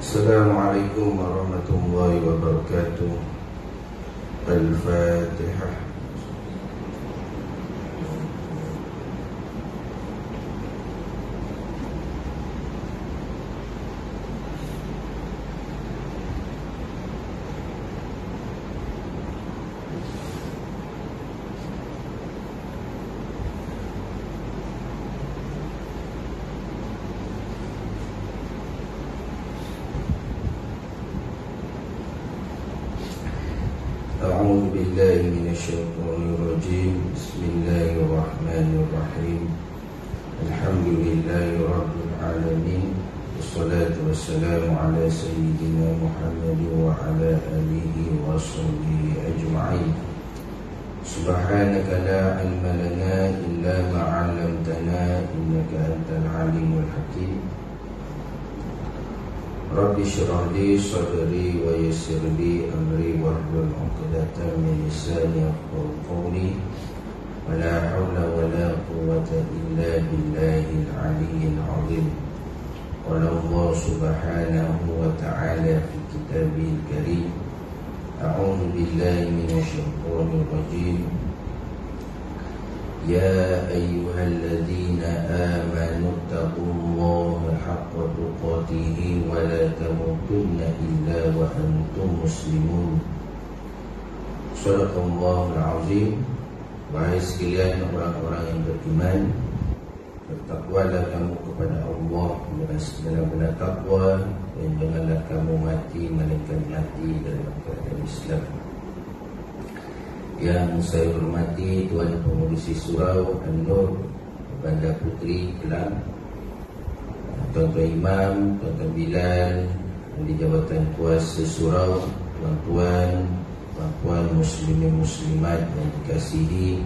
Assalamualaikum warahmatullahi wabarakatuh. Al-Fatihah. A'udzu billahi minasyaitonir rajim. Bismillahirrahmanirrahim. Alhamdulillahi rabbil alamin. Wassalatu wassalamu ala sayyidina Muhammad wa ala alihi wa sahbihi ajma'in. Subhanaka la ilma lana illa ma 'allamtana innaka antal alimul hakim. Rabbi syrah li sadri wa yassir li amri wahlul 'uqdatam min lisani yafqahu qawli. Wa la hawla wa la quwwata illa billahil 'aliyyil 'azim. Qala Allah subhanahu wa ta'ala fi kitabil karim. A'udzu billahi minasyaitonir rajim. يا أيها الذين آمنوا اتقوا الله حق تقاته ولا تموتن إلا وأنتم مسلمون. صدق الله العظيم. Wahai sekalian orang-orang yang beriman, bertakwalah kamu kepada Allah dengan sebenar-benar takwa, dan janganlah kamu mati melainkan mati dalam keadaan Islam. Yang saya hormati Tuan Pengurusi Surau An-Nur Banda Puteri Kelang, Tuan-Tuan Imam, Tuan-Tuan Bilal, Ahli Jabatan Kuasa Surau, Tuan-Tuan, Puan-Puan Muslimin Muslimat yang dikasihi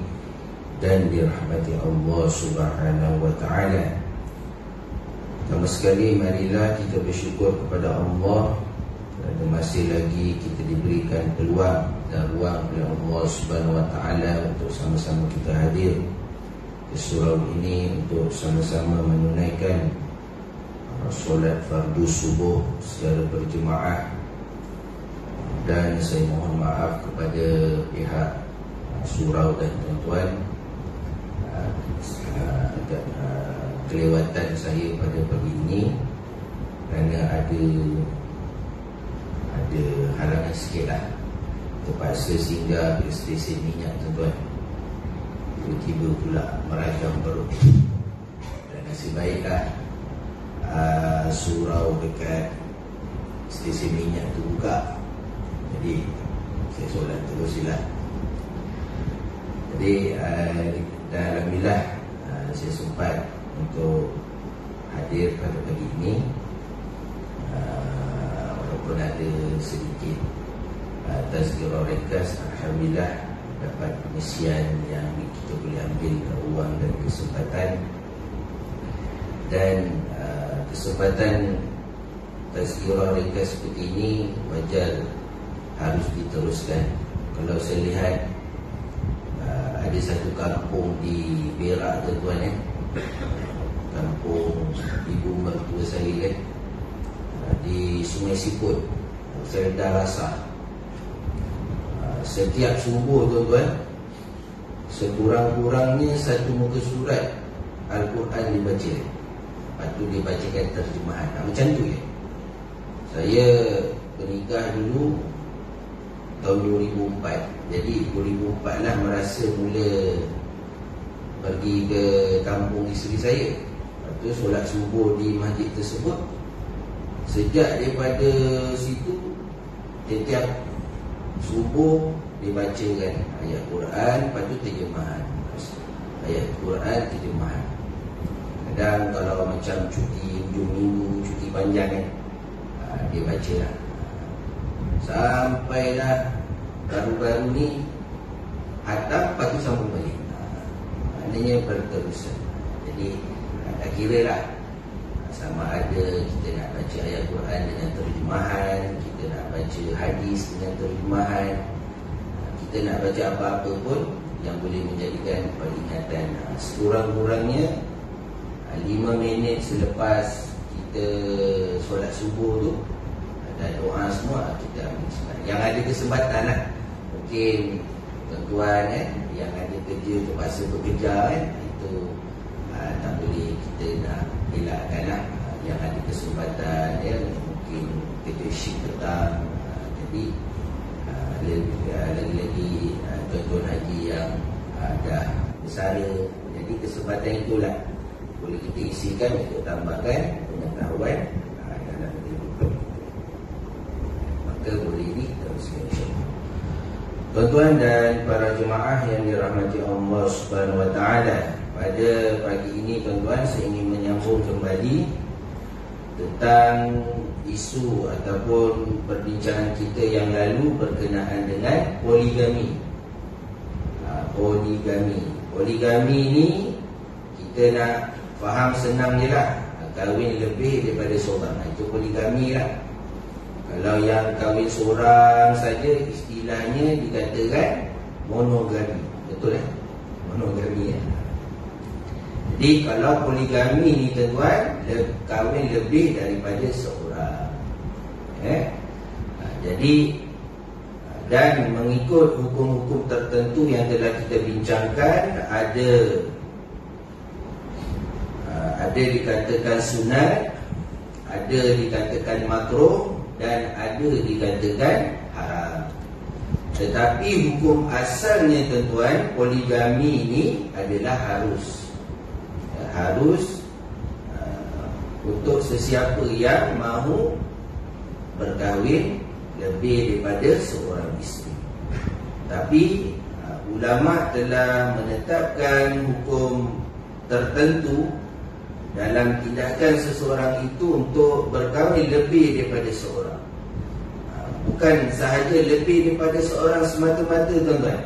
dan dirahmati Allah Subhanahu wa ta'ala. Pertama sekali, marilah kita bersyukur kepada Allah kerana masih lagi kita diberikan peluang dan ruang oleh Allah Subhanahu wa ta'ala untuk sama-sama kita hadir ke surau ini untuk sama-sama menunaikan solat fardu subuh secara berjemaah. Dan saya mohon maaf kepada pihak surau dan tuan-tuan agak kelewatan saya pada pagi ini kerana ada halangan sikit lah. Terpaksa singgah ke stesen minyak tuan-tuan. Tiba-tiba pula merajam perut. Dan nasib baiklah surau dekat stesen minyak tu buka. Jadi saya solat terus silat. Jadi dan alhamdulillah saya sempat untuk hadir pada pagi ini, walaupun ada sedikit tazkirah ringkas. Alhamdulillah dapat pengisian yang kita boleh ambil ruang dan kesempatan. Dan kesempatan tazkirah ringkas seperti ini wajar harus diteruskan. Kalau saya lihat ada satu kampung di Perak tuan-tuan, kampung ibu mertua saya di Sungai Siput. Saya dah rasa setiap subuh tuan-tuan, sekurang-kurangnya satu muka surat Al-Quran dibaca. Lepas tu dibacakan terjemahan. Macam tu ya. Saya bernikah dulu tahun 2004. Jadi 2004 lah merasa mula pergi ke kampung isteri saya. Lepas tu solat subuh di masjid tersebut. Sejak daripada situ, setiap subuh dibacakan ayat Quran, lepas tu terjemahan. Ayat Quran terjemahan. Kadang kalau macam cuti hujung minggu, cuti panjang dia baca lah. Sampailah baru-baru ni hatam, lepas tu sambung balik. Maknanya berterusan. Jadi tak kira lah sama ada kita nak baca ayat Quran dengan terjemahan, kita nak baca hadis dengan terjemahan, kita nak baca apa-apa pun yang boleh menjadikan peringatan. Sekurang-kurangnya 5 minit selepas kita solat subuh tu, dan doa semua kita ambil kesempatan. Yang ada kesempatan lah, mungkin tuan-tuan yang ada kerja terpaksa bekerja itu tak boleh kita nak elakkan lah. Yang ada kesempatan mungkin kerja shift petang, jadi lagi-lagi tuan-tuan haji yang dah bersara, jadi kesempatan itulah boleh kita isikan untuk tambahkan pengetahuan dalam hidup. Maka boleh diteruskan insya-Allah. Tuan-tuan dan para jemaah yang dirahmati Allah Subhanahu Wa Taala, pada pagi ini tuan-tuan saya ingin menyambung kembali tentang isu ataupun perbincangan kita yang lalu berkenaan dengan poligami. Poligami ni kita nak faham senang je lah, kahwin lebih daripada seorang, itu poligami lah. Kalau yang kahwin seorang saja istilahnya dikatakan monogami, betul monogami Jadi kalau poligami ni tuan-tuan, kahwin lebih daripada seorang. Jadi dan mengikut hukum-hukum tertentu yang telah kita bincangkan, ada dikatakan sunat, ada dikatakan makruh, dan ada dikatakan haram. Tetapi hukum asalnya tuan-tuan, poligami ini adalah harus untuk sesiapa yang mahu berkahwin lebih daripada seorang isteri. Tapi ulama telah menetapkan hukum tertentu dalam tindakan seseorang itu untuk berkahwin lebih daripada seorang. Bukan sahaja lebih daripada seorang semata-mata tuan-tuan.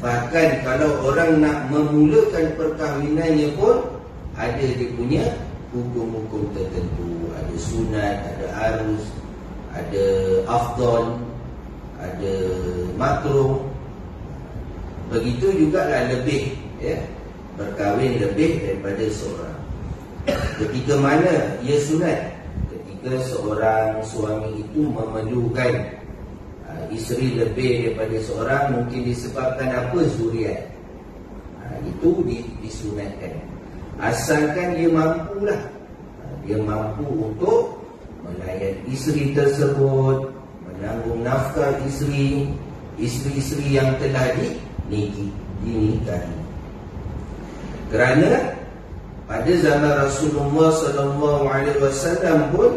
Bahkan kalau orang nak memulakan perkahwinannya pun ada dia punya hukum-hukum tertentu. Ada sunat, ada arus, ada afdal, ada makruh. Begitu jugalah lebih, berkahwin lebih daripada seorang. Ketika mana ia sunat? Ketika seorang suami itu memerlukan isteri lebih daripada seorang, mungkin disebabkan apa? Zuriat. Itu disunatkan, asalkan dia mampulah. Dia mampu untuk melayan isteri tersebut, menanggung nafkah isteri-isteri yang telah dinikahi. Kerana pada zaman Rasulullah SAW pun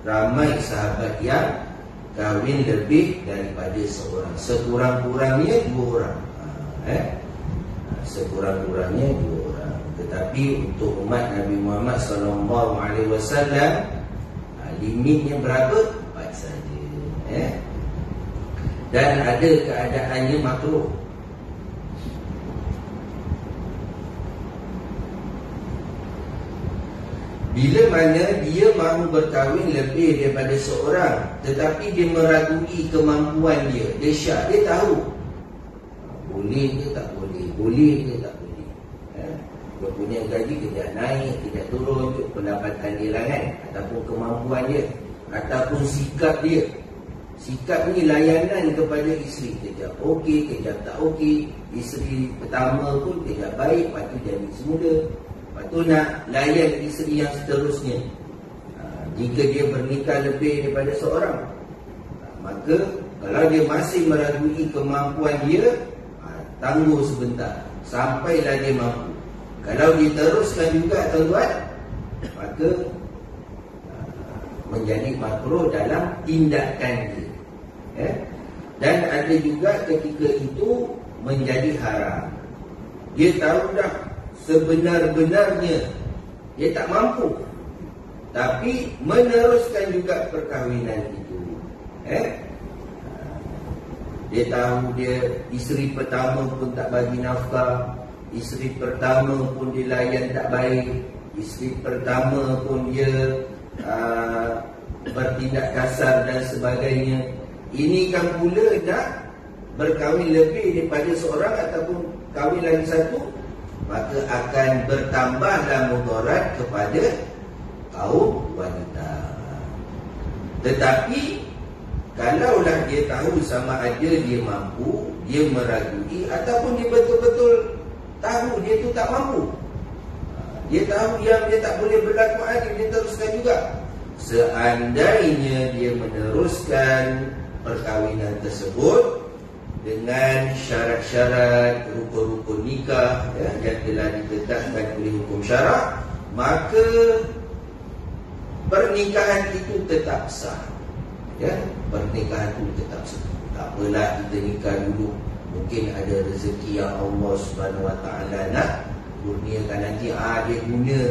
ramai sahabat yang kahwin lebih daripada seorang, sekurang-kurangnya 2 orang. Sekurang-kurangnya 2 orang. Tetapi untuk umat Nabi Muhammad SAW, limitnya berapa? 4 saja. Dan ada keadaannya makruh. Bila mana dia mahu berkahwin lebih daripada seorang, tetapi dia meragui kemampuan dia. Dia syak, dia tahu boleh ke tak boleh, boleh ke tak boleh. Dia punya gaji kejap naik, kejap turun, pendapatan dia lah kan, ataupun kemampuan dia, ataupun sikap dia. Sikap ni layanan kepada isteri, kejap okey, kejap tak okey. Isteri pertama pun kejap baik, lepas tu jadi semula, lepas tu nak layan isteri yang seterusnya. Jika dia bernikah lebih daripada seorang, maka kalau dia masih meragui kemampuan dia, tangguh sebentar sampailah dia mampu. Kalau diteruskan juga tuan-tuan, maka menjadi makruh dalam tindakan dia. Dan ada juga ketika itu menjadi haram. Dia tahu dah sebenar-benarnya dia tak mampu, tapi meneruskan juga perkahwinan itu. Dia tahu dia isteri pertama pun tak bagi nafkah, isteri pertama pun dia layan tak baik, isteri pertama pun dia bertindak kasar dan sebagainya. Ini kan pula nak berkahwin lebih daripada seorang ataupun kahwin lagi satu, maka akan bertambahlah mudarat kepada kaum wanita. Tetapi kalaulah dia tahu sama ada dia mampu, dia meragui, ataupun dia betul-betul tahu dia tu tak mampu, dia tahu dia tak boleh berlaku adil, dia teruskan juga. Seandainya dia meneruskan perkahwinan tersebut dengan syarat-syarat rukun-rukun nikah yang telah ditetapkan oleh hukum syarak, maka pernikahan itu tetap sah. Pernikahan itu tetap sah. Tak apalah kita nikah dulu, mungkin ada rezeki yang Allah Subhanahu Wa Taala nak kurniakan nanti. Dia guna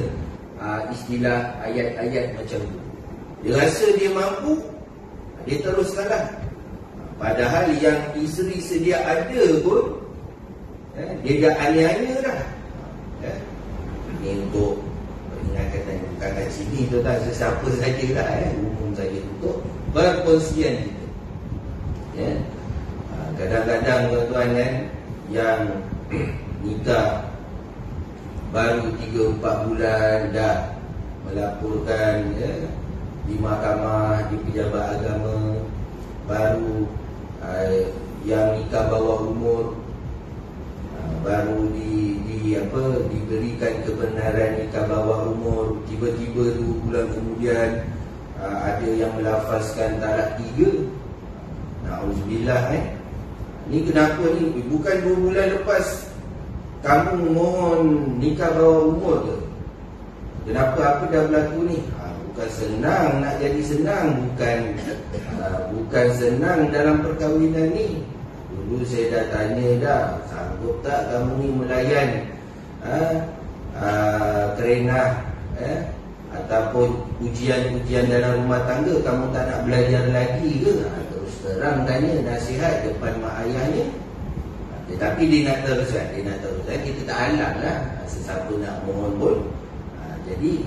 istilah ayat-ayat macam tu. Dia rasa dia mampu, dia teruskanlah. Padahal yang isteri sedia ada pun dia dah aniaya dah. Ini untuk peringatan bukan sini tu tak, sesiapa sajalah, umum saja untuk perkongsian kita. Kadang-kadang tuan-tuan yang nikah baru 3-4 bulan dah melaporkan di mahkamah, di pejabat agama, baru yang nikah bawah umur baru diberikan kebenaran nikah bawah umur, tiba-tiba 2 bulan kemudian ada yang melafazkan talak 3. Na'udzubillah. Ni kenapa ni? Bukan 2 bulan lepas kamu mohon nikah bawah umur ke? Kenapa apa dah berlaku ni? Bukan senang nak jadi senang, bukan senang dalam perkahwinan ni. Dulu saya dah tanya dah, sanggup tak kamu ni melayan kerenah ataupun ujian-ujian dalam rumah tangga, kamu tak nak belajar lagi ke? Terus terang tanya, nasihat depan mak ayahnya. Tetapi dia nak teruskan, kita tak halang lah sesiapa nak mohon pun. Jadi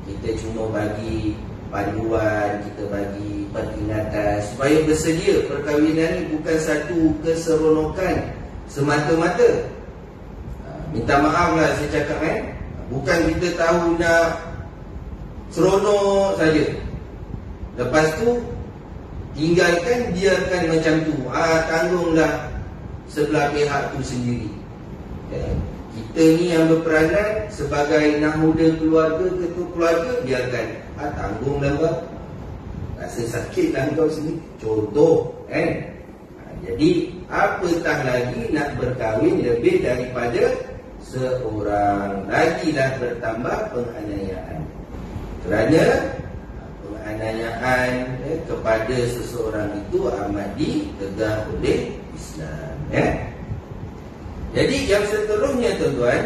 kita cuma bagi panduan, kita bagi peringatan supaya bersedia. Perkahwinan ni bukan satu keseronokan semata-mata. Minta maaf lah saya cakap bukan kita tahu nak seronok saja, lepas tu tinggalkan, biarkan macam tu, tanggunglah sebelah pihak tu sendiri. Kita ni yang berperanan sebagai nahoda keluarga, ketua keluarga, biarkan tanggunglah kau. Rasa sakit lah kau sini, contoh jadi apatah lagi nak berkahwin lebih daripada seorang, lagilah bertambah penganiayaan. Kerana penganiayaan kepada seseorang itu amat ditegah oleh Islam. Jadi yang seterusnya tuan-tuan,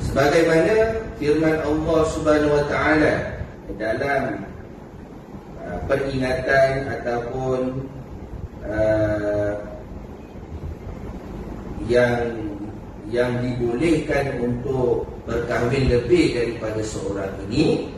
sebagaimana firman Allah Subhanahu Wa Taala dalam peringatan ataupun yang dibolehkan untuk berkahwin lebih daripada seorang ini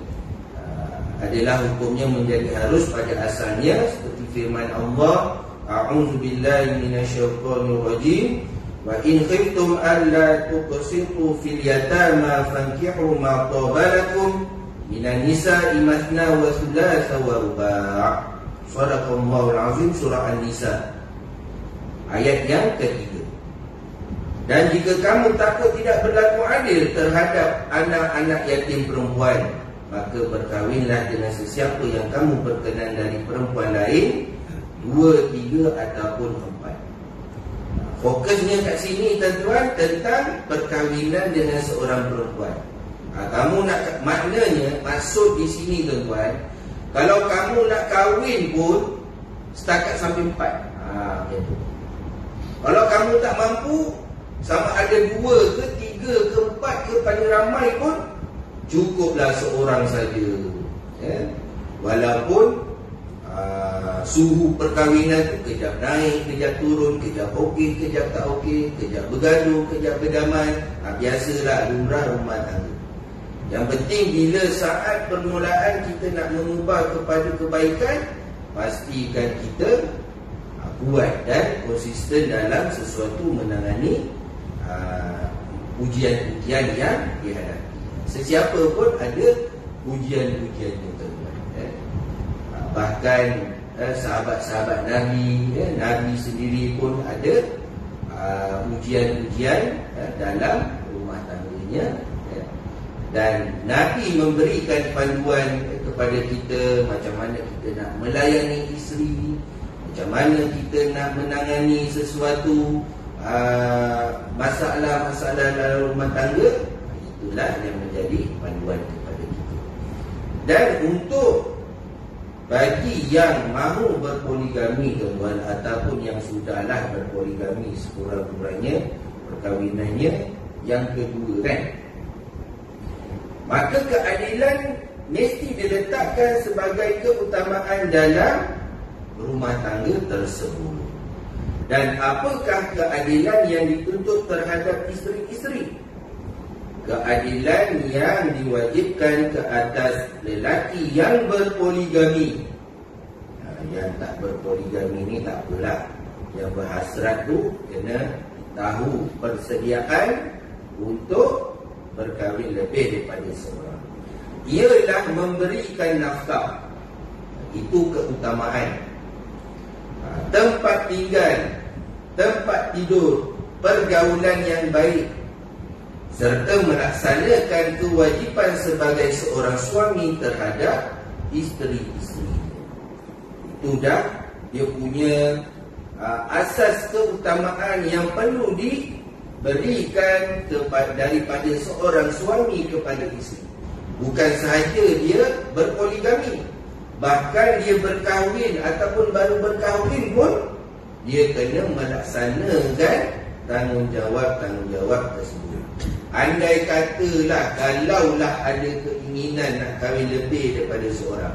adalah hukumnya menjadi harus pada asalnya, seperti firman Allah, a'udzu billahi minasyaitonir rajim, wa in khiftum alla tuqsitu fil yatama fankihu ma tabalakum minan nisa'i mathna wa thulatha wa ruba'. Shadaqallahul azim, surah An-Nisa ayat yang ketiga. Dan jika kamu takut tidak berlaku adil terhadap anak-anak yatim perempuan, maka berkahwinlah dengan sesiapa yang kamu berkenan dari perempuan lain, 2, 3 ataupun 4. Fokusnya kat sini tuan-tuan tentang perkahwinan dengan seorang perempuan. Kamu nak, maknanya maksud di sini tuan-tuan, kalau kamu nak kahwin pun setakat sampai 4. Macam tu. Kalau kamu tak mampu, sama ada 2 ke 3 ke 4 ke, paling ramai pun cukuplah seorang saja. Walaupun suhu perkahwinan tu kejap naik, kejap turun, kejap okey, kejap tak okey, kejap bergaduh, kejap berdamai. Biasalah lumrah rumah tangga. Yang penting bila saat permulaan kita nak mengubah kepada kebaikan, pastikan kita kuat dan konsisten dalam sesuatu menangani ujian-ujian yang dihadapi. Sesiapa pun ada ujian-ujiannya tuan-tuan. Bahkan sahabat-sahabat Nabi, Nabi sendiri pun ada ujian-ujian dalam rumah tangganya, dan Nabi memberikan panduan kepada kita macam mana kita nak melayani isteri, macam mana kita nak menangani sesuatu masalah-masalah dalam rumah tangga. Itulah yang menjadi panduan kepada kita. Dan untuk bagi yang mahu berpoligami tuan-tuan, ataupun yang sudahlah berpoligami sekurang-kurangnya perkahwinannya yang kedua kan, maka keadilan mesti diletakkan sebagai keutamaan dalam rumah tangga tersebut. Dan apakah keadilan yang dituntut terhadap isteri-isteri? Keadilan yang diwajibkan ke atas lelaki yang berpoligami. Yang tak berpoligami ni tak apalah, yang berhasrat tu kena tahu persediaan untuk berkahwin lebih daripada seorang. Ialah memberikan nafkah. Itu keutamaan. Tempat tinggal, tempat tidur, pergaulan yang baik, serta melaksanakan kewajipan sebagai seorang suami terhadap isteri-isteri. Itu dah dia punya asas keutamaan yang perlu diberikan daripada seorang suami kepada isteri. Bukan sahaja dia berpoligami, bahkan dia berkahwin ataupun baru berkahwin pun dia kena melaksanakan tanggungjawab tersebut. Andai katalah, kalaulah ada keinginan nak kahwin lebih daripada seorang,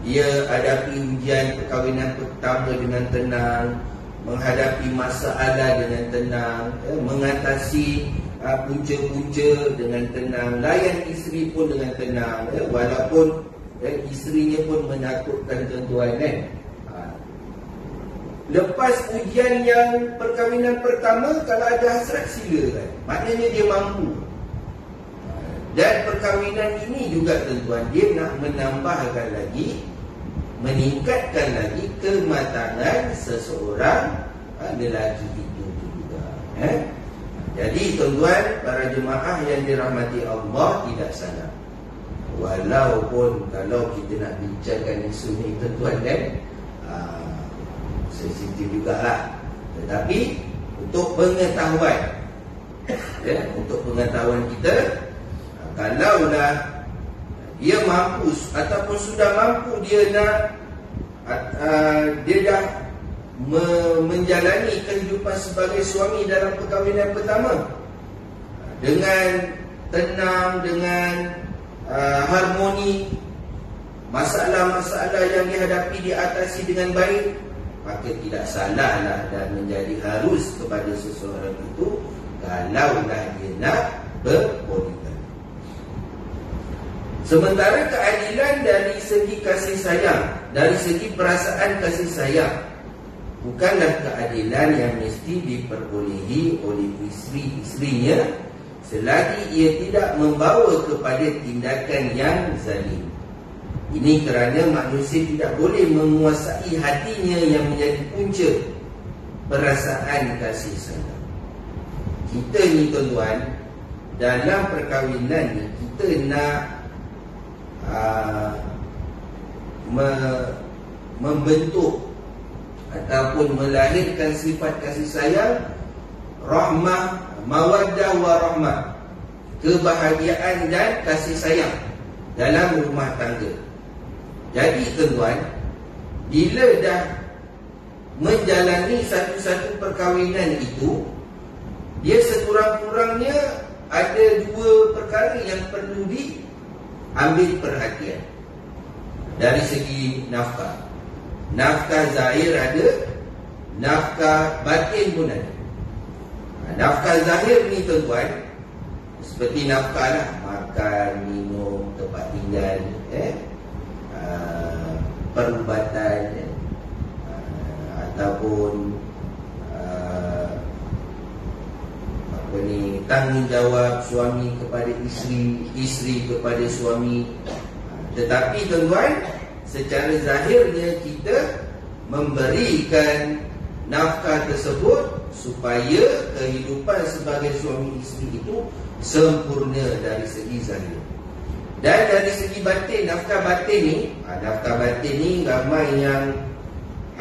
dia hadapi ujian perkahwinan pertama dengan tenang, menghadapi masalah dengan tenang, mengatasi punca-punca dengan tenang, layan isteri pun dengan tenang, walaupun isterinya pun menakutkan tuan-tuan kan. Lepas ujian yang perkahwinan pertama, kalau ada hasrat sila kan, maknanya dia mampu. Dan perkahwinan ini juga tuan-tuan, dia nak menambahkan lagi, meningkatkan lagi kematangan seseorang lelaki itu juga. Jadi tuan-tuan, para jemaah yang dirahmati Allah, tidak salah. Walaupun kalau kita nak bincangkan isu ni tuan-tuan kan, sensitif jugalah. Tetapi untuk pengetahuan, untuk pengetahuan kita, kalaulah dia mampu ataupun sudah mampu, dia dah menjalani kehidupan sebagai suami dalam perkahwinan pertama dengan tenang, dengan harmoni, masalah-masalah yang dihadapi diatasi dengan baik, maka tidak salahlah dan menjadi harus kepada seseorang itu kalaulah dia nak berpoligami. Sementara keadilan dari segi kasih sayang, dari segi perasaan kasih sayang, bukanlah keadilan yang mesti diperbolehi oleh isteri-isterinya selagi ia tidak membawa kepada tindakan yang zalim. Ini kerana manusia tidak boleh menguasai hatinya yang menjadi punca perasaan kasih sayang. Kita ni tuan-tuan, dalam perkahwinan ni, kita nak membentuk ataupun melahirkan sifat kasih sayang, rahmah, mawaddah warahmah, kebahagiaan dan kasih sayang dalam rumah tangga. Jadi tuan-tuan, bila dah menjalani satu-satu perkahwinan itu, dia sekurang-kurangnya ada dua perkara yang perlu diambil perhatian. Dari segi nafkah, nafkah zahir ada, nafkah batin pun ada. Nafkah zahir ni tuan-tuan, seperti nafkah lah, makan, minum, tempat tinggal, perubatan, ataupun bertanggungjawab, suami kepada isteri, isteri kepada suami. Tetapi tuan-tuan, secara zahirnya kita memberikan nafkah tersebut supaya kehidupan sebagai suami isteri itu sempurna dari segi zahir. Dan dari segi batin, nafkah batin ni ramai yang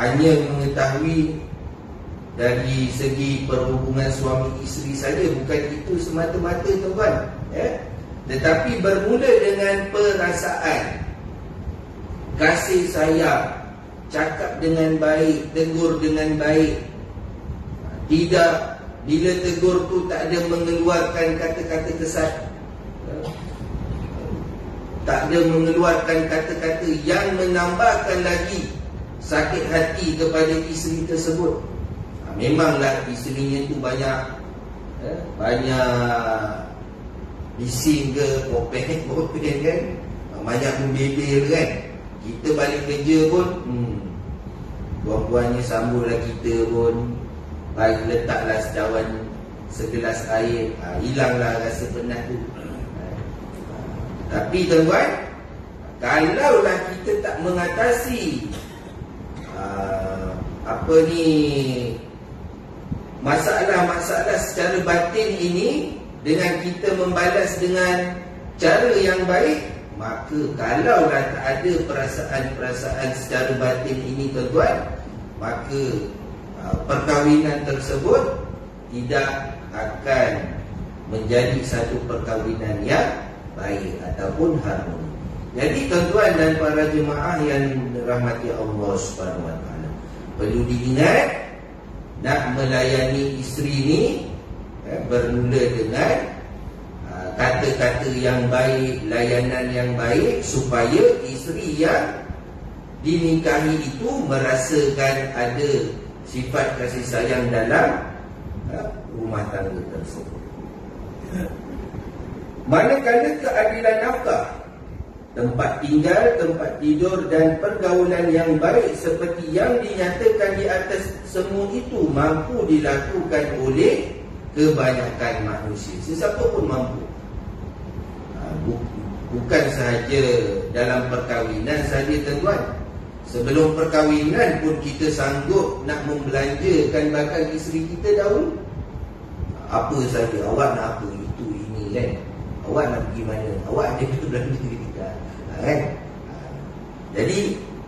hanya mengetahui dari segi perhubungan suami isteri saja, bukan itu semata-mata tuan-tuan, tetapi bermula dengan perasaan, kasih sayang, cakap dengan baik, tegur dengan baik. Tidak, bila tegur tu tak ada mengeluarkan kata-kata kesat, tak ada mengeluarkan kata-kata yang menambahkan lagi sakit hati kepada isteri tersebut. Memanglah isterinya tu banyak bising ke, kopeng kan, banyak membebel kan. Kita balik kerja pun puan-puannya sambutlah kita pun, bagi letaklah segelas air, hilanglah rasa penat tu. Tapi tuan-tuan, kalaulah kita tak mengatasi masalah-masalah secara batin ini dengan kita membalas dengan cara yang baik, maka kalaulah tak ada perasaan-perasaan secara batin ini tuan-tuan, maka perkahwinan tersebut tidak akan menjadi satu perkahwinan yang baik ataupun harmoni. Jadi tuan-tuan dan para jemaah yang dirahmati Allah Subhanahu Wa Taala, perlu diingat, nak melayani isteri ini bermula dengan kata-kata yang baik, layanan yang baik, supaya isteri yang dinikahi itu merasakan ada sifat kasih sayang dalam rumah tangga tersebut. Manakala keadilan nafkah, tempat tinggal, tempat tidur dan pergaulan yang baik seperti yang dinyatakan di atas, semua itu mampu dilakukan oleh kebanyakan manusia. Sesiapa pun mampu. Bukan sahaja dalam perkahwinan saja tuan-tuan. Sebelum perkahwinan pun kita sanggup nak membelanjakan bakal isteri kita dahulu. Apa saja, awak nak apa, itu ini kan. Awak nak pergi mana, awak ada kita belanja kita kan. Jadi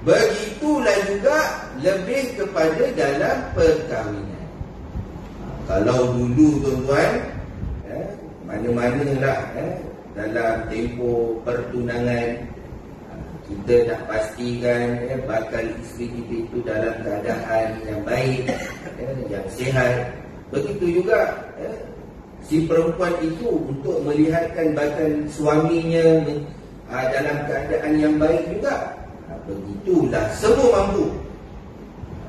begitulah juga lebih kepada dalam perkahwinan. Kalau dulu tuan-tuan, mana-manalah dalam tempoh pertunangan, kita nak pastikan bakal isteri kita itu dalam keadaan yang baik, yang sihat. Begitu juga si perempuan itu untuk melihatkan bakal suaminya dalam keadaan yang baik juga. Begitulah, semua mampu.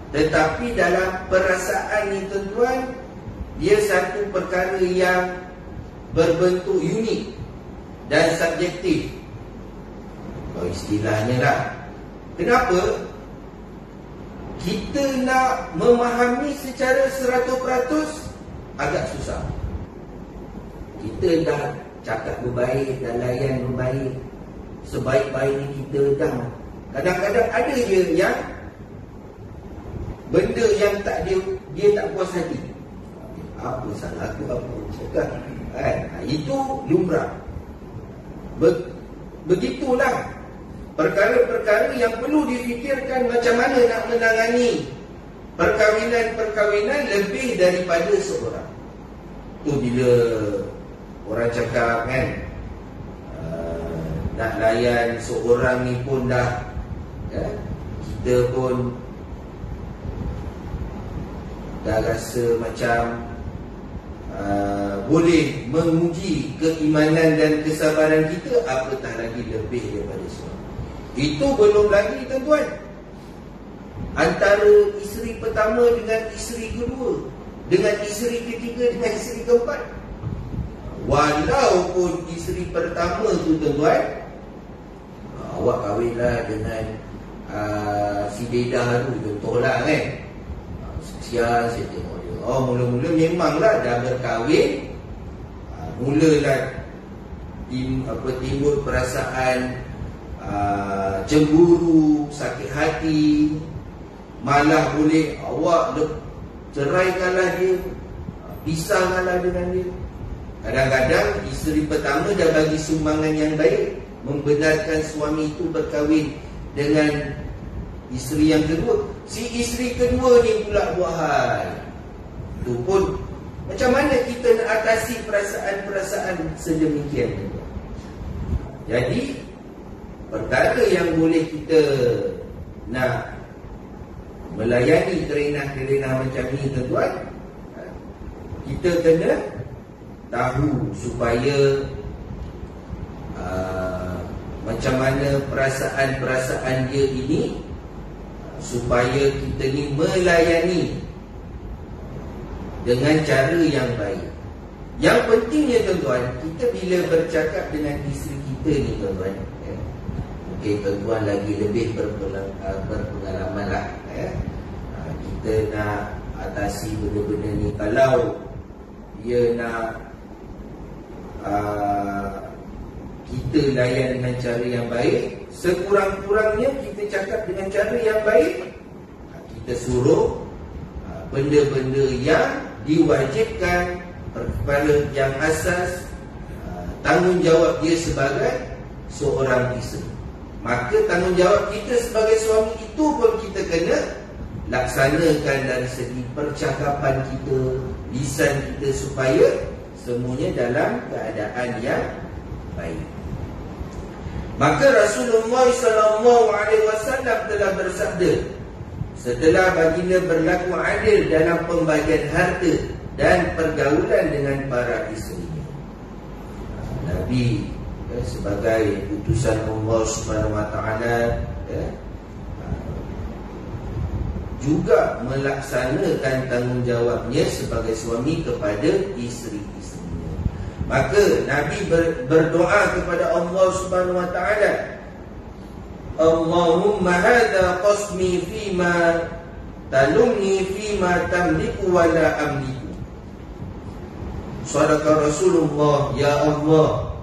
Tetapi dalam perasaan ni tuan-tuan, dia satu perkara yang berbentuk unik dan subjektif. Kalau istilahnya lah, kenapa kita nak memahami secara 100% agak susah. Kita dah cakap berbaik, dah layan berbaik, sebaik-baiknya kita dah. Kadang-kadang ada je yang benda yang dia tak puas hati. Apa salah aku, apa cakap itu lumrah. Begitulah perkara-perkara yang perlu difikirkan, macam mana nak menangani perkahwinan lebih daripada seorang. Tu bila orang cakap kan, nak layan seorang ni pun dah kita pun dah rasa macam boleh menguji keimanan dan kesabaran kita, apatah lagi lebih daripada seorang. Itu belum lagi tuan-tuan, antara isteri pertama dengan isteri kedua, dengan isteri ketiga, dengan isteri keempat. Walaupun isteri pertama tu tuan-tuan, awak kahwinlah dengan si Dedah tu, contohlah kan, sekian saya tengok dia, mula-mula memanglah dah berkahwin, mulalah timbul perasaan cemburu, sakit hati, malah boleh awak ceraikanlah dia, pisahkanlah dengan dia. Kadang-kadang isteri pertama dah bagi sumbangan yang baik, membenarkan suami itu berkahwin dengan isteri yang kedua. Si isteri kedua ni pula buat hal. Itu pun macam mana kita nak atasi perasaan-perasaan sedemikian itu. Jadi perkara yang boleh kita nak melayani kerenah-kerenah macam ni tuan-tuan, kita kena tahu supaya macam mana perasaan-perasaan dia ini, supaya kita ni melayani dengan cara yang baik. Yang pentingnya tuan-tuan, kita bila bercakap dengan isteri kita ni tuan-tuan, mungkin tuan-tuan lagi lebih berpengalaman lah, kita nak atasi benda-benda ni. Kalau dia nak kita layan dengan cara yang baik, sekurang-kurangnya kita cakap dengan cara yang baik. Kita suruh benda-benda yang diwajibkan kepada yang asas tanggungjawab dia sebagai seorang isteri. Maka tanggungjawab kita sebagai suami itu pun kita kena laksanakan dari segi percakapan kita, lisan kita, supaya semuanya dalam keadaan yang baik. Maka Rasulullah SAW telah bersabda, setelah baginda berlaku adil dalam pembagian harta dan pergaulan dengan para isterinya. Nabi sebagai utusan Allah Subhanahu Wa Taala juga melaksanakan tanggungjawabnya sebagai suami kepada isteri-isterinya. Maka Nabi berdoa kepada Allah Subhanahu Wa Taala, Allahumma hadha qasmi fima talumni fima tamliku wa la amliku. Sadaqah Rasulullah, ya Allah,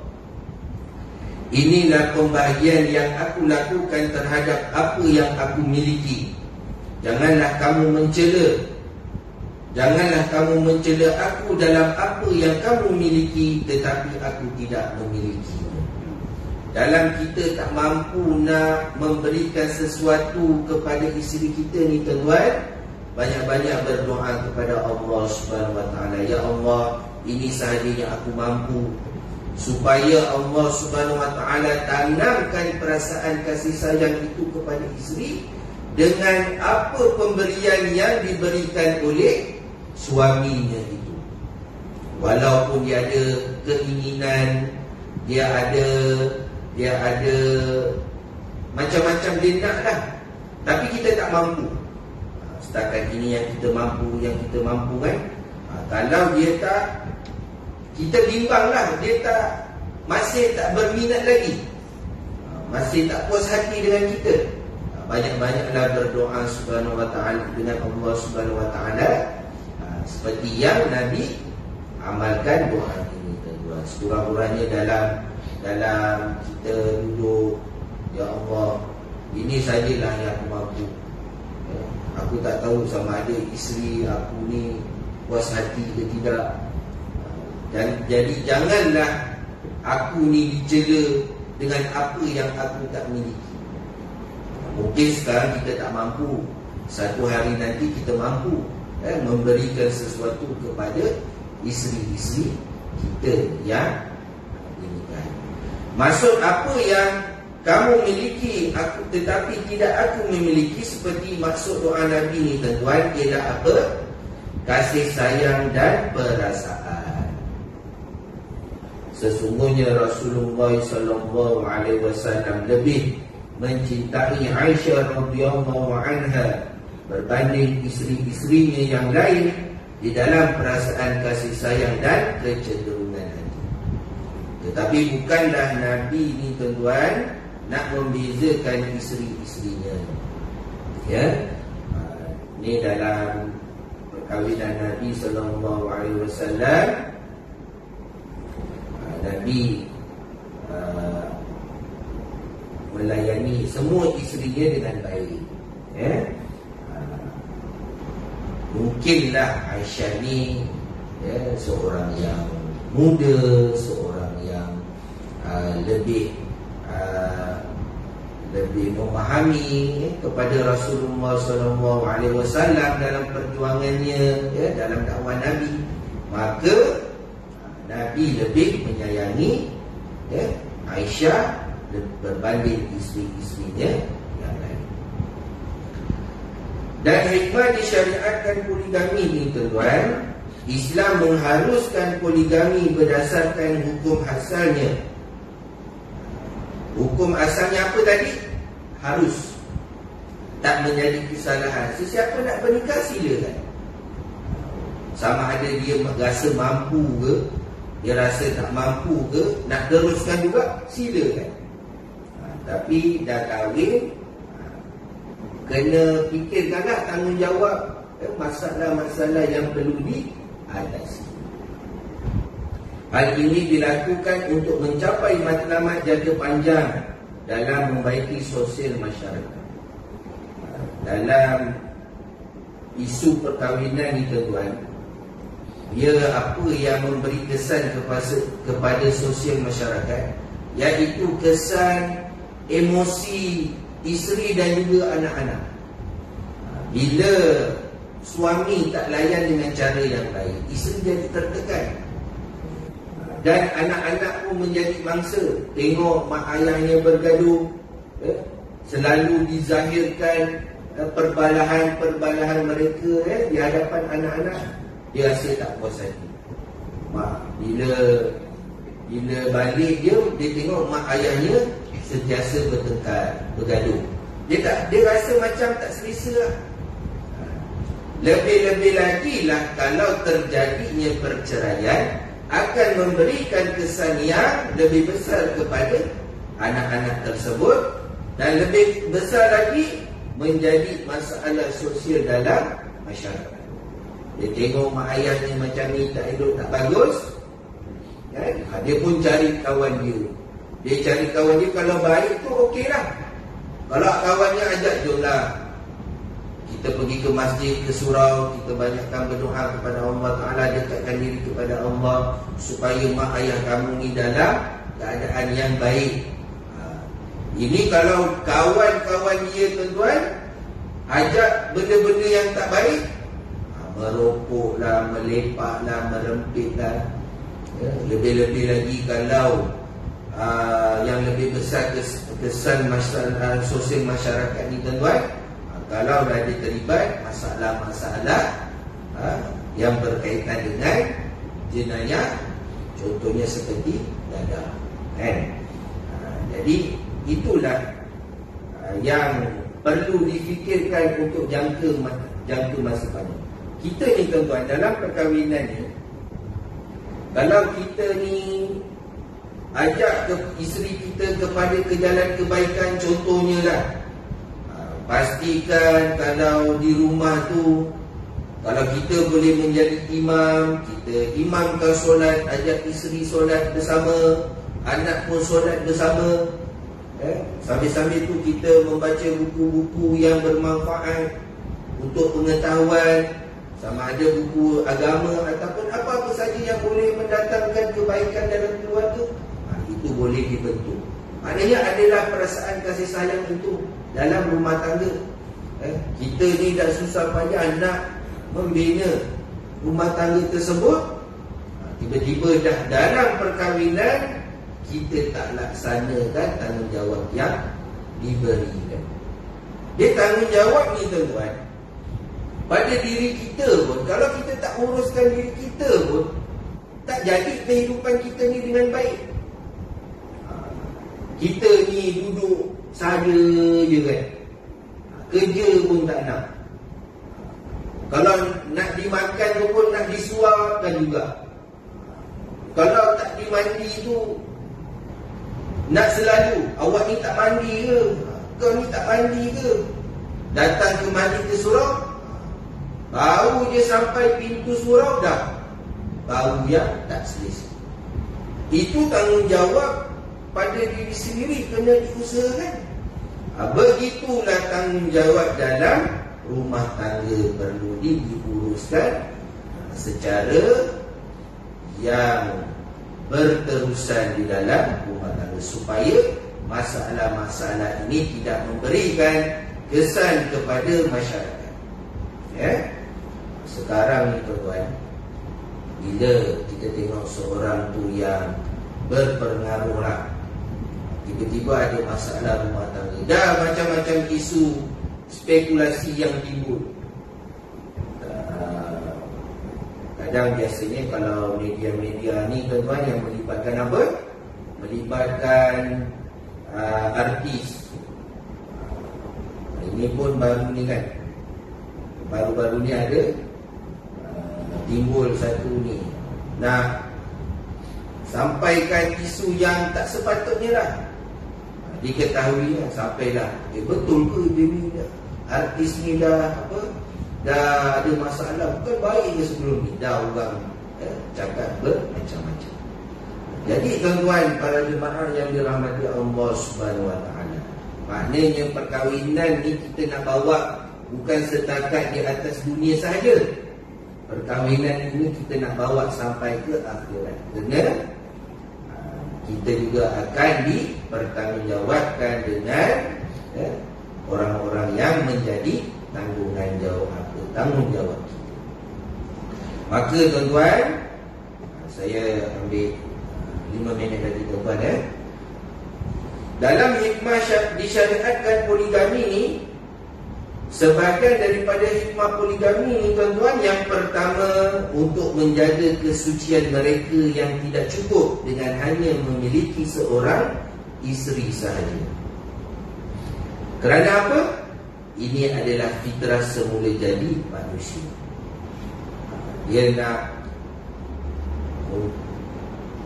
inilah pembahagian yang aku lakukan terhadap apa yang aku miliki. Janganlah kamu mencela aku dalam apa yang kamu miliki, tetapi aku tidak memiliki. Dalam kita tak mampu nak memberikan sesuatu kepada isteri kita ni tuan-tuan, banyak-banyak berdoa kepada Allah Subhanahu Wa Taala, ya Allah, ini sahaja yang aku mampu, supaya Allah Subhanahu Wa Taala tanamkan perasaan kasih sayang itu kepada isteri dengan apa pemberian yang diberikan oleh suaminya itu. Walaupun dia ada keinginan, dia ada macam-macam dia nak lah, tapi kita tak mampu. Setakat ini yang kita mampu kan. Kalau dia tak, kita bimbang lah, dia masih tak berminat lagi, masih tak puas hati dengan kita, banyak-banyaklah berdoa Subhanahu Wa Taala dengan Allah Subhanahu Wa Taala, seperti yang Nabi amalkan doa ini tuan-tuan. Sekurang-kurangnya dalam kita duduk, ya Allah, ini sajalah yang aku mampu. Aku tak tahu sama ada isteri aku ni puas hati ke tidak. Dan jadi janganlah aku ni dicela dengan apa yang aku tak miliki. Mungkin sekarang kita tak mampu, satu hari nanti kita mampu memberikan sesuatu kepada isteri-isteri kita yang demikian. Maksud apa yang kamu miliki aku tetapi tidak aku memiliki, seperti maksud doa Nabi ni tuan-tuan, ialah apa? Kasih sayang dan perasaan. Sesungguhnya Rasulullah SAW lebih mencintai Aisyah radhiyallahu anha berbanding isteri-isterinya yang lain di dalam perasaan kasih sayang dan kecenderungan hati. Tetapi bukanlah Nabi ni tuan-tuan nak membezakan isteri-isterinya. Ya, ni dalam perkahwinan Nabi SAW, Nabi melayani semua isterinya dengan baik. Mungkinlah Aisyah ni seorang yang muda, seorang yang lebih memahami kepada Rasulullah SAW dalam perjuangannya, dalam dakwah Nabi. Maka Nabi lebih menyayangi Aisyah berbanding isteri-isterinya yang lain. Dan hikmah disyariatkan poligami ni tuan-tuan, Islam mengharuskan poligami berdasarkan hukum asalnya. Hukum asalnya apa tadi? Harus. Tak menjadi kesalahan. Sesiapa nak bernikah silakan. Sama ada dia rasa mampu ke, dia rasa tak mampu ke, nak teruskan juga, silakan. Tapi dah kahwin, kena fikirkanlah tanggungjawab masalah-masalah yang perlu diatasi. Hal ini dilakukan untuk mencapai matlamat jangka panjang dalam membaiki sosial masyarakat. Dalam isu perkahwinan ni tuan-tuan, ia apa yang memberi kesan kepada sosial masyarakat, iaitu kesan emosi isteri dan juga anak-anak. Bila suami tak layan dengan cara yang baik, isteri jadi tertekan. Dan anak-anak pun menjadi mangsa. Tengok mak ayahnya bergaduh, selalu dizahirkan perbalahan-perbalahan mereka di hadapan anak-anak. Dia rasa tak puas hati. Bila balik dia tengok mak ayahnya sentiasa bertengkar, bergaduh. Dia rasa macam tak selesa lah. Lebih-lebih lagi lah kalau terjadinya perceraian, akan memberikan kesan yang lebih besar kepada anak-anak tersebut, dan lebih besar lagi menjadi masalah sosial dalam masyarakat. Dia tengok mak ayahnya macam ni, tak elok, tak bagus, dia pun cari kawan dia. Dia cari kawan dia, kalau baik tu okey lah. Kalau kawannya ajak, jomlah kita pergi ke masjid, ke surau, kita banyakkan berdoa kepada Allah Ta'ala, dekatkan diri kepada Allah, supaya mak ayah kamu ni dalam keadaan yang baik. Ini kalau kawan-kawan dia tuan-tuan ajak benda-benda yang tak baik, merokoklah, melepaklah, merempitlah. Lebih-lebih lagi kalau yang lebih besar kesan masalah sosial masyarakat ni tuan-tuan, kalau dah terlibat masalah-masalah yang berkaitan dengan jenayah, contohnya seperti dadah, jadi itulah yang perlu difikirkan untuk jangka masa panjang. Kita ni tuan-tuan, dalam perkahwinan ni, kalau kita ni ajak isteri kita kepada ke jalan kebaikan, contohnya lah, pastikan kalau di rumah tu, kalau kita boleh menjadi imam, kita imamkan solat, ajak isteri solat bersama, anak pun solat bersama. Sambil-sambil tu kita membaca buku-buku yang bermanfaat untuk pengetahuan, sama ada buku agama ataupun apa-apa saja yang boleh mendatangkan kebaikan dalam keluarga, itu boleh dibentuk. Maknanya adalah perasaan kasih sayang itu dalam rumah tangga. Kita ni dah susah payah nak membina rumah tangga tersebut, tiba-tiba dah dalam perkahwinan kita tak laksanakan tanggungjawab yang diberikan. Dia tanggungjawab ni tuan-tuan pada diri kita pun. Kalau kita tak uruskan diri kita pun, tak jadi kehidupan kita ni dengan baik. Kita ni duduk saja je kan, kerja pun tak nak. Kalau nak dimakan pun nak disuapkan juga. Kalau tak dimandi tu, nak selalu, awak ni tak mandi ke? Kau ni tak mandi ke? Datang ke mandi ke surau, baru je sampai pintu surau dah bau yang tak selesa. Itu tanggungjawab pada diri sendiri, kena diusahakan. Begitulah tanggungjawab dalam rumah tangga, perlu diuruskan secara yang berterusan di dalam rumah tangga, supaya masalah-masalah ini tidak memberikan kesan kepada masyarakat. Sekarang ni tuan-tuan, bila kita tengok seorang tu yang berpengaruh lah, tiba-tiba ada masalah rumah tangga, dah macam-macam isu spekulasi yang timbul. Kadang biasanya kalau media-media ni tuan-tuan yang melibatkan apa? Melibatkan artis. Ini pun baru ni kan, baru-baru ni ada timbul satu ni, nak sampaikan isu yang tak sepatutnya lah, diketahui lah, sampailah betul ke dia ni artis ni dah apa, dah ada masalah, bukan baik ke sebelum ni, dah orang cakap bermacam-macam. Jadi tuan-tuan, para jemaah yang dirahmati Allah Subhanahu Wa Taala, maknanya perkahwinan ni kita nak bawa bukan setakat di atas dunia sahaja. Perkahwinan ini kita nak bawa sampai ke akhirat, kerana kita juga akan dipertanggungjawabkan dengan orang-orang yang menjadi tanggungjawab kita. Maka tuan-tuan, saya ambil 5 minit lagi tuan-tuan. Dalam hikmah disyariatkan poligami ni, sebahagian daripada hikmah poligami ni tuan-tuan, yang pertama untuk menjaga kesucian mereka yang tidak cukup dengan hanya memiliki seorang isteri sahaja. Kerana apa? Ini adalah fitrah semula jadi manusia.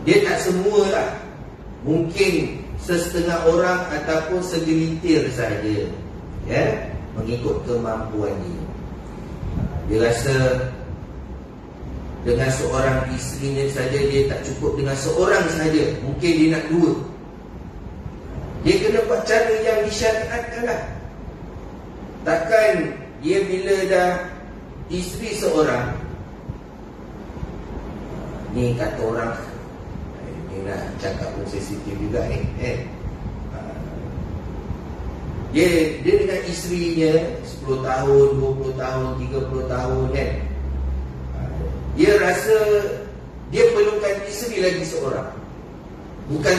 Dia tak semualah, mungkin sesetengah orang ataupun segelintir saja, mengikut kemampuan dia. Dia rasa dengan seorang isterinya saja dia tak cukup, dengan seorang saja mungkin dia nak 2. Dia kena buat cara yang disyariatkan lah. Takkan dia bila dah isteri seorang, ni kata orang, ni nak cakap pun sensitif juga ni, Dia dengan isterinya 10 tahun, 20 tahun, 30 tahun kan. Dia rasa dia perlukan isteri lagi seorang. Bukan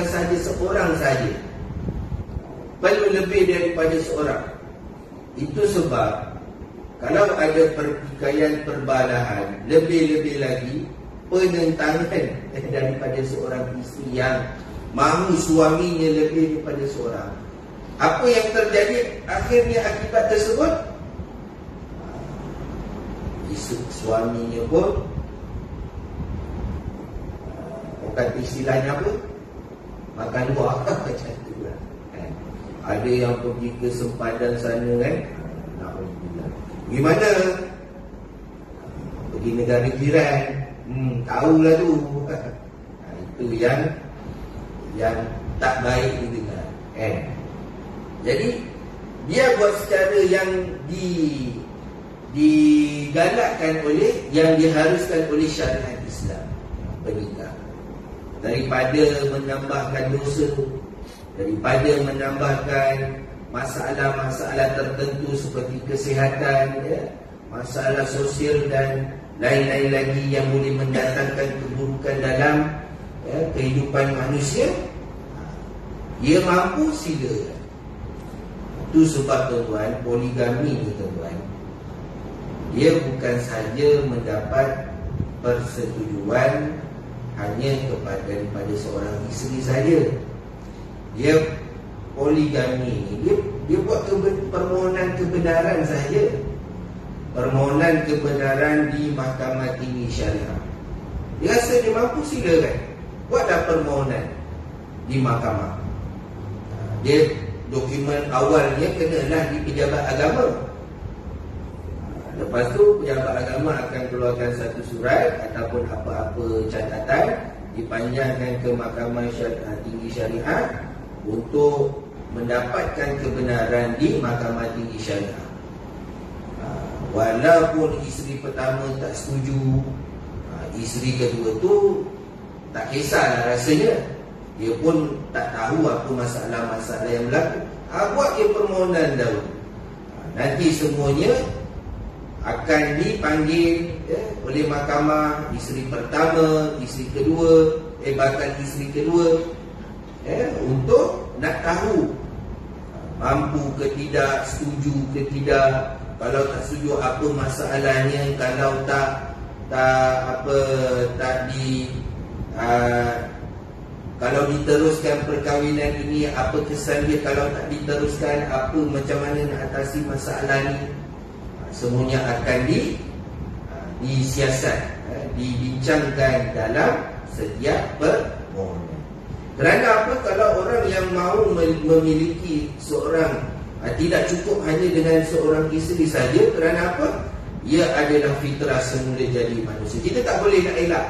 saja seorang saja, perlu lebih daripada seorang. Itu sebab kalau ada pertikaian perbalahan, lebih-lebih lagi penentangan daripada seorang isteri yang mahu suaminya lebih daripada seorang. Apa yang terjadi akhirnya akibat tersebut? Suaminya pun, kata istilahnya apa? Makan buah macam tu lah. Ada yang pergi ke sempadan sana kan, gimana? Pergi negara jiran, tahulah tu. Itu yang tak baik didengar. Jadi dia buat secara yang digalakkan oleh, yang diharuskan oleh syariat Islam, menikah. Daripada menambahkan dosa, daripada menambahkan masalah-masalah tertentu seperti kesihatan, masalah sosial dan lain-lain lagi yang boleh mendatangkan keburukan dalam kehidupan manusia, dia mampu sila. Itu sebab tuan-tuan, poligami ni tuan-tuan, dia bukan sahaja mendapat persetujuan hanya daripada seorang isteri saja. Dia poligami ni, dia buat permohonan kebenaran saja. Permohonan kebenaran di Mahkamah Tinggi Syariah. Dia rasa dia mampu, silakan buatlah permohonan di mahkamah. Dia dokumen awalnya kenalah di pejabat agama. Lepas tu pejabat agama akan keluarkan satu surat ataupun apa-apa catatan dipanjangkan ke Mahkamah Tinggi Syariah untuk mendapatkan kebenaran di Mahkamah Tinggi Syariah. Walaupun isteri pertama tak setuju, isteri kedua tu tak kisahlah rasanya, dia pun tak tahu apa masalah-masalah yang berlaku. Buat dia permohonan dahulu. Nanti semuanya akan dipanggil oleh mahkamah, isteri pertama, isteri kedua, bahkan isteri kedua, untuk nak tahu mampu ke tidak, setuju ke tidak. Kalau tak setuju apa masalahnya, kalau kalau diteruskan perkahwinan ini apa kesan dia, kalau tak diteruskan apa, macam mana nak atasi masalah ni. Semuanya akan disiasat, dibincangkan dalam setiap permohonan. Kerana apa? Kalau orang yang mahu memiliki seorang, tidak cukup hanya dengan seorang isteri saja. Kerana apa? Ia adalah fitrah semula jadi manusia. Kita tak boleh nak elak,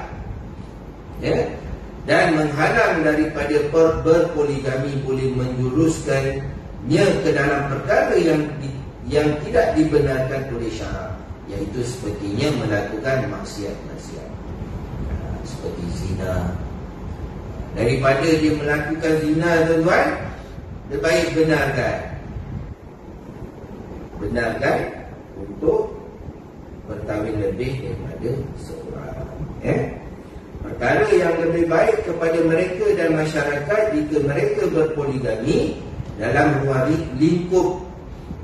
dan menghalang daripada berpoligami boleh menjuruskannya ke dalam perkara yang tidak dibenarkan oleh syarak, iaitu sepertinya melakukan maksiat-maksiat seperti zina. Daripada dia melakukan zina, tuan-tuan, dia baik benarkan untuk berkahwin lebih daripada seorang. Perkara yang lebih baik kepada mereka dan masyarakat jika mereka berpoligami dalam ruang lingkup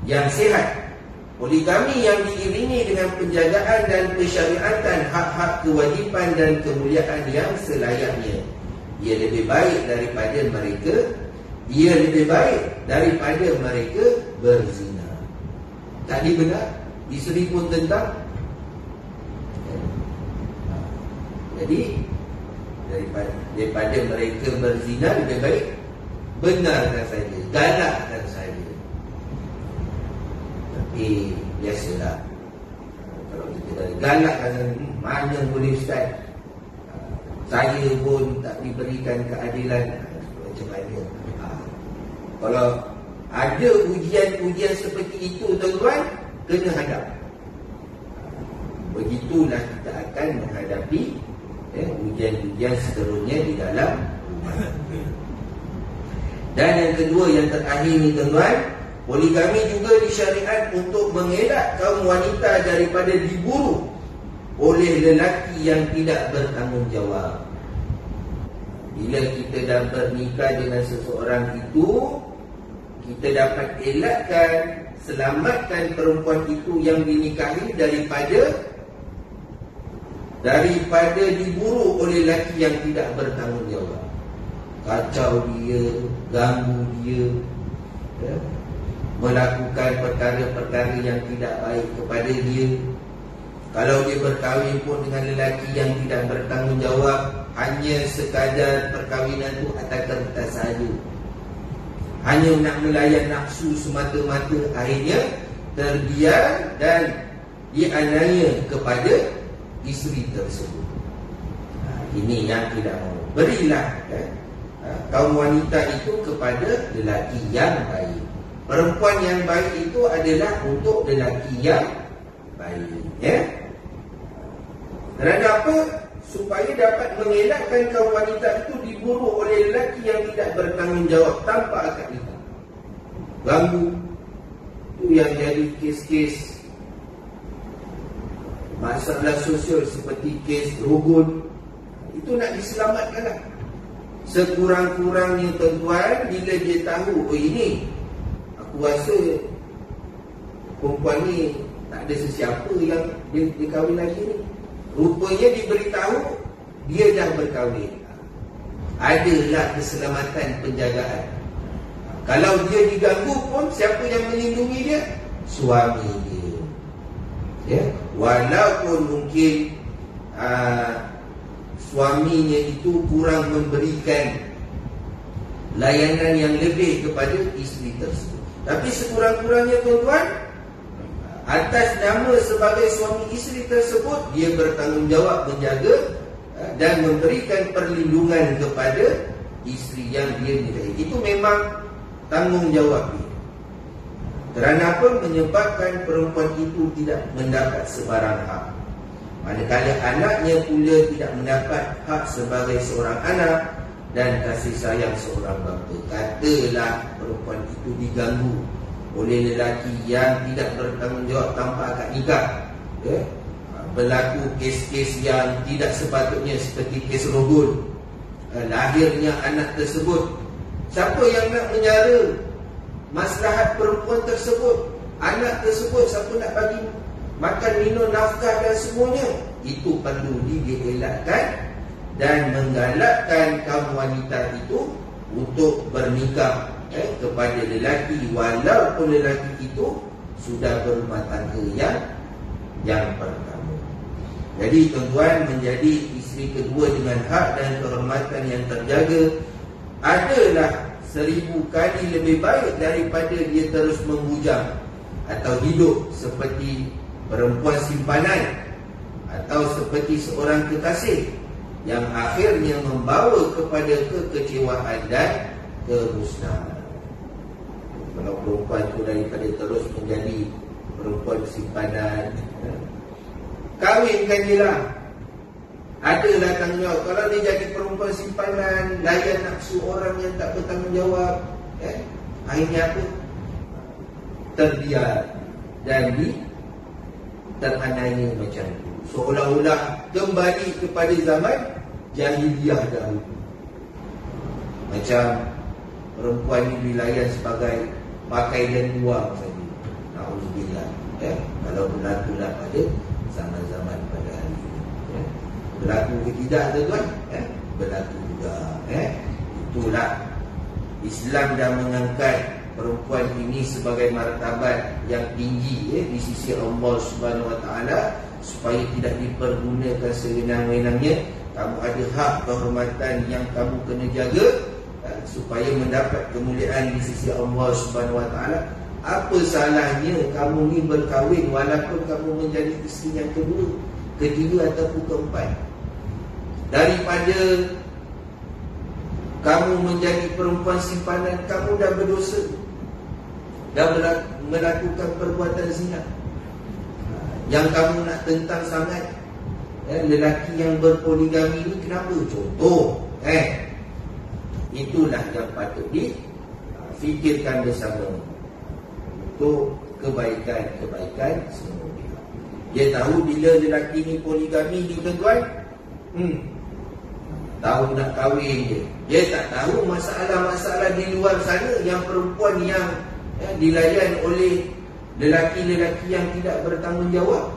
yang sihat. Poligami yang diiringi dengan penjagaan dan pensyariatan hak-hak, kewajipan dan kemuliaan yang selayaknya. Ia lebih baik daripada mereka berzina. Tadi benar, isteri pun tentang. Jadi daripada mereka berzina, lebih baik benarkan saja, galakkan saja. Tapi biasalah, kalau kita dah galakkan saja, mana boleh ustaz, saya pun tak diberikan keadilan, macam mana? Kalau ada ujian-ujian seperti itu, tuan-tuan, kena hadap. Begitulah kita akan menghadapi ujian-ujian seterusnya di dalam rumah. Dan yang kedua, yang terakhir ni, tuan-tuan, poligami juga disyariat untuk mengelak kaum wanita daripada diburu oleh lelaki yang tidak bertanggungjawab. Bila kita dah bernikah dengan seseorang itu, kita dapat elakkan, selamatkan perempuan itu yang dinikahi daripada diburu oleh lelaki yang tidak bertanggungjawab. Kacau dia, ganggu dia, melakukan perkara-perkara yang tidak baik kepada dia. Kalau dia berkahwin pun dengan lelaki yang tidak bertanggungjawab, hanya sekadar perkahwinan itu atas kertas sahaja, hanya nak melayan nafsu semata-mata, akhirnya terbiar dan dianiaya kepada isteri tersebut. Ini yang tidak mahu. Berilah kaum wanita itu kepada lelaki yang baik. Perempuan yang baik itu adalah untuk lelaki yang baik. Kerana apa? Supaya dapat mengelakkan kaum wanita itu diburu oleh lelaki yang tidak bertanggungjawab tanpa akad nikah. Ganggu. Itu yang jadi kes-kes masalah sosial seperti kes Rogun. Itu nak diselamatkanlah. Sekurang-kurangnya, tuan-tuan, bila dia tahu, oh ini, aku rasa perempuan ni tak ada sesiapa yang dia kahwin lagi ni, rupanya diberitahu dia dah berkahwin, adalah keselamatan penjagaan. Kalau dia diganggu pun, siapa yang melindungi dia? Suami dia. Walaupun mungkin suaminya itu kurang memberikan layanan yang lebih kepada isteri tersebut, tapi sekurang-kurangnya, tuan-tuan, atas nama sebagai suami isteri tersebut, dia bertanggungjawab menjaga dan memberikan perlindungan kepada isteri yang dia nikahi. Itu memang tanggungjawab dia. Kerana apa? Menyebabkan perempuan itu tidak mendapat sebarang hak. Manakala anaknya pula tidak mendapat hak sebagai seorang anak dan kasih sayang seorang bapa. Katalah perempuan itu diganggu oleh lelaki yang tidak bertanggungjawab tanpa akad nikah, berlaku kes-kes yang tidak sepatutnya seperti kes rogol, lahirnya anak tersebut. Siapa yang nak menjara maslahat perempuan tersebut? Anak tersebut siapa nak bagi makan, minum, nafkah dan semuanya? Itu perlu dielakkan dan menggalakkan kaum wanita itu untuk bernikah kepada lelaki walaupun lelaki itu sudah berumah tangga yang pertama. Jadi tuan-tuan, menjadi isteri kedua dengan hak dan kehormatan yang terjaga adalah 1000 kali lebih baik daripada dia terus membujang atau hidup seperti perempuan simpanan atau seperti seorang kekasih yang akhirnya membawa kepada kekecewaan dan kemusnahan. Kalau perempuan itu daripada terus menjadi perempuan simpanan, kahwinkan je lah. Adalah tanggungjawab. Kalau dia jadi perempuan simpanan, layan nafsu orang yang tak bertanggungjawab, akhirnya apa? Terbiar dan teranai macam itu. Seolah-olah kembali kepada zaman jahiliyah dahulu. Macam perempuan ini dilayan sebagai pakaian luar saja. Na'udzubillah. Kalau berlakulah pada zaman-zaman pada hari ini. Berlaku ke tidak, tuan-tuan? Berlaku juga. Itulah Islam dah mengangkat perempuan ini sebagai martabat yang tinggi di sisi Allah Subhanahu Wa Taala, supaya tidak dipergunakan sewenang-wenangnya. Kamu ada hak kehormatan yang kamu kena jaga supaya mendapat kemuliaan di sisi Allah Subhanahu Wa Taala. Apa salahnya kamu ni berkahwin walaupun kamu menjadi isteri yang kedua, ketiga ataupun keempat, daripada kamu menjadi perempuan simpanan. Kamu dah berdosa, dah melakukan perbuatan zina. Yang kamu nak tentang sangat lelaki yang berpoligami ni kenapa? Contoh, itulah yang patut difikirkan bersama untuk kebaikan semua pihak. Dia tahu bila lelaki ni poligami ni, tuan-tuan, tahu nak kahwin je. Dia tak tahu masalah-masalah di luar sana yang perempuan yang dilayan oleh lelaki-lelaki yang tidak bertanggungjawab,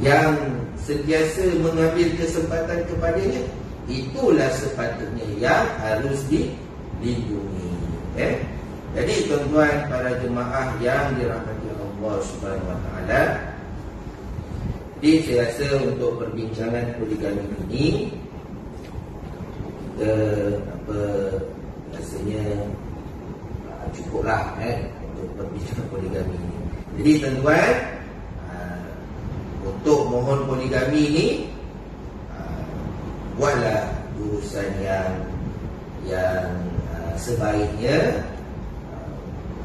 yang sentiasa mengambil kesempatan kepadanya. Itulah sepatutnya yang harus dilindungi. Jadi tuan-tuan, para jemaah yang dirahmati Allah Subhanahu Wa Taala, jadi saya rasa untuk perbincangan poligami ini rasanya cukuplah untuk perbincangan poligami ini. Jadi tuan-tuan, untuk mohon poligami ini, buatlah urusan yang sebaiknya.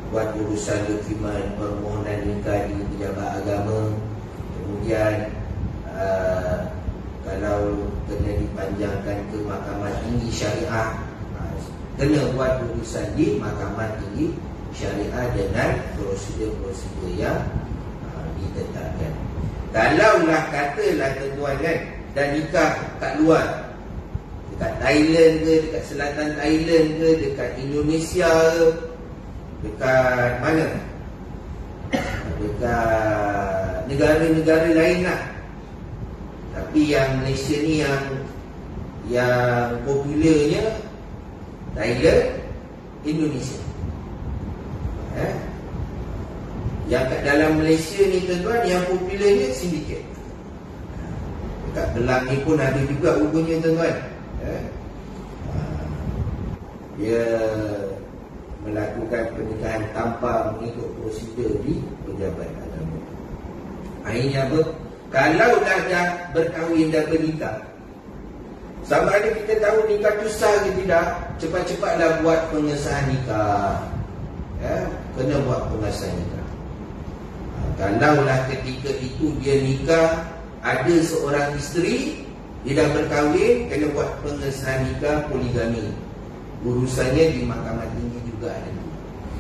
Buat urusan dokumen permohonan nikah di pejabat agama. Kemudian kalau kena dipanjangkan ke Mahkamah Tinggi Syariah, kena buat urusan di Mahkamah Tinggi Syariah dengan prosedur-prosedur yang ditetapkan. Kalaulah katalah tuan-tuan dan nikah kat luar, dekat Thailand ke, dekat selatan Thailand ke, dekat Indonesia ke, dekat mana, dekat negara-negara lain lah. Tapi yang Malaysia ni yang popularnya Thailand, Indonesia. Yang kat dalam Malaysia ni tuan-tuan, yang popularnya sindiket. Dekat Belang ni pun ada juga rupanya tuan-tuan. Dia melakukan pernikahan tanpa mengikut prosedur di pejabat agama. Akhirnya apa? Kalau dah berkahwin dan bernikah, sama ada kita tahu nikah tu sah ke tidak, cepat-cepatlah buat pengesahan nikah. Kena buat pengesahan nikah. Kalaulah ketika itu dia nikah, ada seorang isteri, dia dah berkahwin, kena buat pengesahan nikah poligami. Urusannya di mahkamah tinggi juga ada.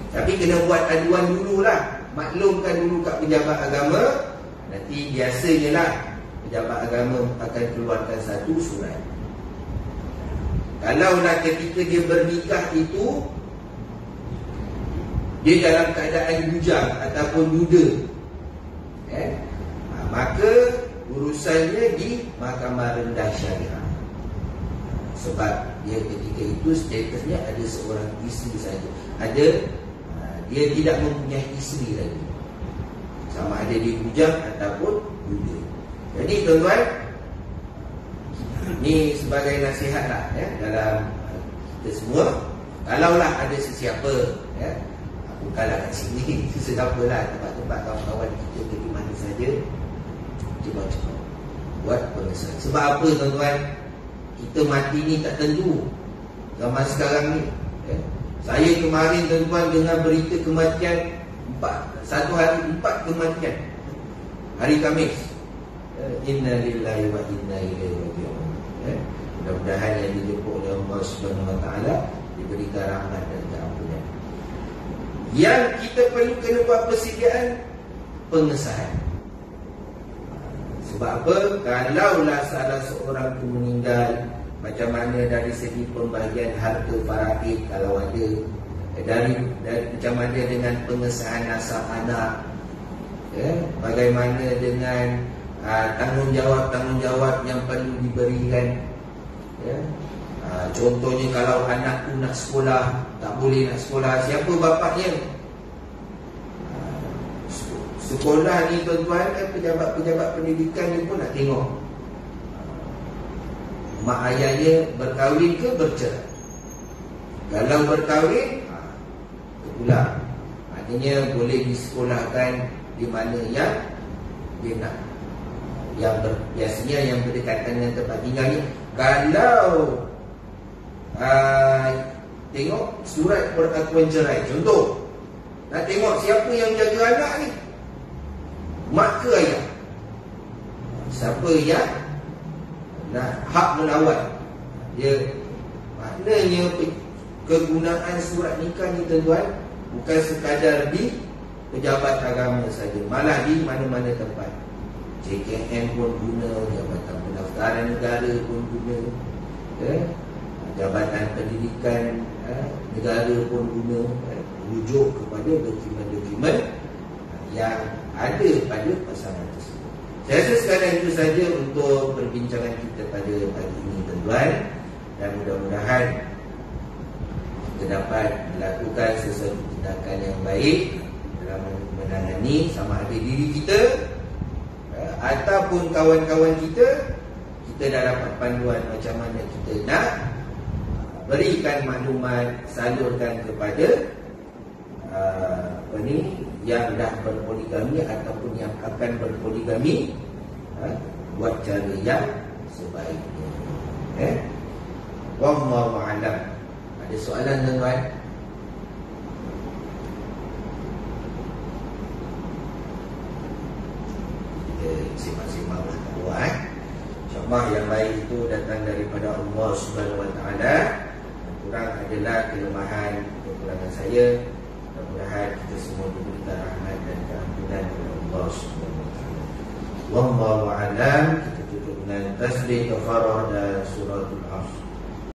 Tapi kena buat aduan dululah, maklumkan dulu kat pejabat agama. Nanti biasanya lah pejabat agama akan keluarkan satu surat. Kalaulah ketika dia bernikah itu dia dalam keadaan bujang ataupun duda, maka urusannya di mahkamah rendah syariah. Sebab dia ketika itu statusnya ada seorang isteri saja. Dia tidak mempunyai isteri lagi, sama ada dia bujang ataupun duda. Jadi tuan-tuan, ni sebagai nasihat lah dalam kita semua. Kalaulah ada sesiapa, bukanlah kat sini, sesiapa lah, tempat-tempat kawan-kawan kita pergi mana saja, cepat-cepat buat pengesahan. Sebab apa tuan-tuan? Kita mati ni tak tentu. Zaman sekarang ni, saya kemarin tuan-tuan dengar berita kematian satu hari 4 kematian. Hari Khamis. Inna lillahi wa inna ilaihi raji'un. Mudah-mudahan yang dijemput oleh Allah Subhanahu wa taala diberikan rahmat dan keampunan. Yang kita perlu kena buat persediaan pengesahan. Sebab apa? Kalaulah salah seorang itu meninggal, macam mana dari segi pembahagian harta faraid kalau ada, dari macam mana dengan pengesahan nasab anak, bagaimana dengan tanggungjawab yang perlu diberikan. Contohnya kalau anak tu nak sekolah, tak boleh nak sekolah, siapa bapaknya? Sekolah ni tuan-tuan, pejabat-pejabat pendidikan ni pun nak tengok mak ayahnya berkahwin ke bercerai. Kalau berkahwin, terpulang. Maknanya boleh disekolahkan di mana yang dia nak, biasanya yang berdekatan dengan tempat tinggalnya. Kalau tengok surat peraturan cerai, contoh, nak tengok siapa yang jaga anak ni, mak ke ayah? Siapa yang nak hak melawat dia? Maknanya kegunaan surat nikah ni tuan-tuan bukan sekadar di pejabat agama saja, malah di mana-mana tempat. JKN pun guna, Jabatan Pendaftaran Negara pun guna, Jabatan Pendidikan Negara pun guna, rujuk kepada dokumen-dokumen yang ada pada pasangan tersebut. Saya rasa sekarang itu saja untuk perbincangan kita pada pagi ini tuan-tuan, dan mudah-mudahan kita dapat melakukan sesuatu tindakan yang baik dalam menangani sama ada diri kita ataupun kawan-kawan kita. Kita dah dapat panduan macam mana kita nak berikan maklumat, salurkan kepada yang dah berpoligami ataupun yang akan berpoligami, buat cara yang sebaiknya. Wallahu a'lam. Ada soalan tuan-tuan? Kita simak-simak berdoa. InsyaAllah yang baik itu datang daripada Allah Subhanahu wa taala. Kurang adalah kelemahan, kekurangan saya. Mudah-mudahan kita semua diberikan rahmat dan keampunan oleh Allah Subhanahu wa taala. Wallahu a'lam. Kita tutup dengan tasbih kafarah dan suratul Asr.